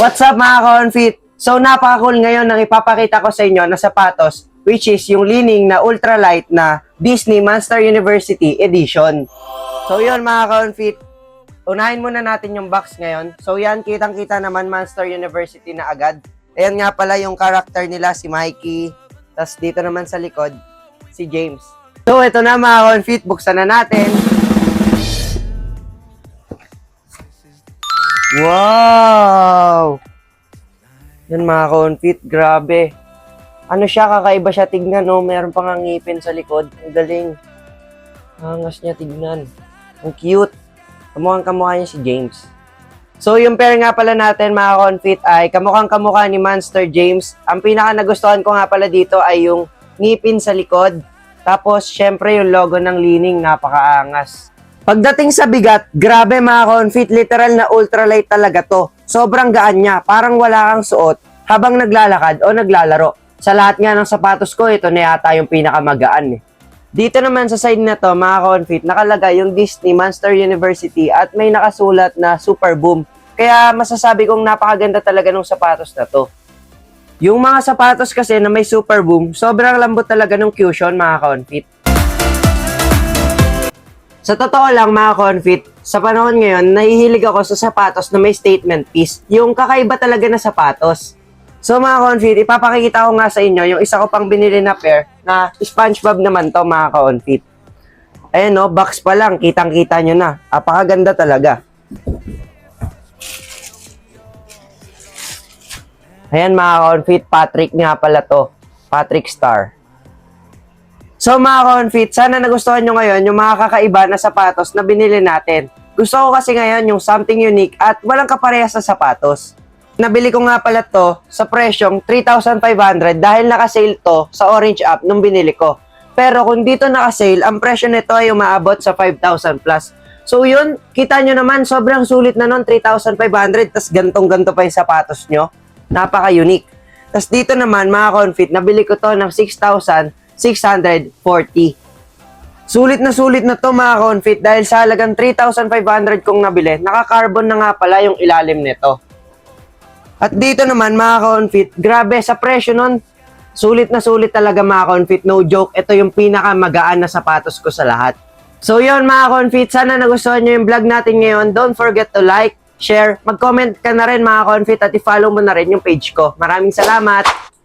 What's up mga ka-onfit? So napaka-cool ngayon nang ipapakita ko sa inyo na sapatos, which is yung Li-Ning na ultralight na Disney Monster University Edition. So yun mga ka-onfit, unahin muna natin yung box ngayon. So yan, kitang-kita naman Monster University na agad. Ayan nga pala yung character nila, si Mikey. Tapos dito naman sa likod, si James. So ito na mga ka-onfit, buksan na natin. Wow! Yan mga ka-onfit, grabe. Ano siya, kakaiba siya tignan, no? Meron pang ngipin sa likod. Ang galing. Angas niya tignan. Ang cute. Kamukhang-kamukha niya si James. So, yung pair nga pala natin, mga ka-onfit, ay kamukhang-kamukha ni Monster James. Ang pinaka nagustuhan ko nga pala dito ay yung ngipin sa likod. Tapos, syempre, yung logo ng Li-Ning, napakaangas. Pagdating sa bigat, grabe mga ka-onfit, literal na ultralight talaga to. Sobrang gaan niya, parang wala kang suot habang naglalakad o naglalaro. Sa lahat nga ng sapatos ko, ito na yata yung pinakamagaan. Dito naman sa side na to, mga ka-onfit, nakalagay yung Disney Monster University at may nakasulat na Super Boom. Kaya masasabi kong napakaganda talaga ng sapatos na to. Yung mga sapatos kasi na may Super Boom, sobrang lambot talaga ng cushion mga ka-onfit. Sa totoo lang mga ka-onfit, sa panahon ngayon, nahihilig ako sa sapatos na may statement piece. Yung kakaiba talaga na sapatos. So mga ka-onfit, ipapakikita ko nga sa inyo yung isa ko pang binili na pair na SpongeBob naman to mga ka-onfit. Ayan no, box pa lang, kitang-kita nyo na. Apakaganda talaga. Ayan mga ka-onfit, Patrick nga pala to. Patrick Star. So mga ka-onfit, sana nagustuhan nyo ngayon yung mga kakaiba na sapatos na binili natin. Gusto ko kasi ngayon yung something unique at walang kaparehas sa sapatos. Nabili ko nga pala to sa presyong 3,500 dahil nakasale to sa Orange app nung binili ko. Pero kung dito nakasale, ang presyo nito ay umaabot sa 5,000 plus. So yun, kita nyo naman, sobrang sulit na nun, 3,500, tas gantong-ganto pa yung sapatos nyo. Napaka-unique. Tas dito naman, mga ka-onfit, nabili ko to ng 6,640. Sulit na to mga ka-onfit dahil sa halagang 3,500 kong nabili, naka-carbon na nga pala yung ilalim nito. At dito naman mga ka-onfit, grabe sa presyo nun, sulit talaga mga ka-onfit, no joke, ito yung pinakamagaan na sapatos ko sa lahat. So yun mga ka-onfit, sana nagustuhan nyo yung vlog natin ngayon. Don't forget to like, share, mag-comment ka na rin mga ka-onfit at i-follow mo na rin yung page ko. Maraming salamat!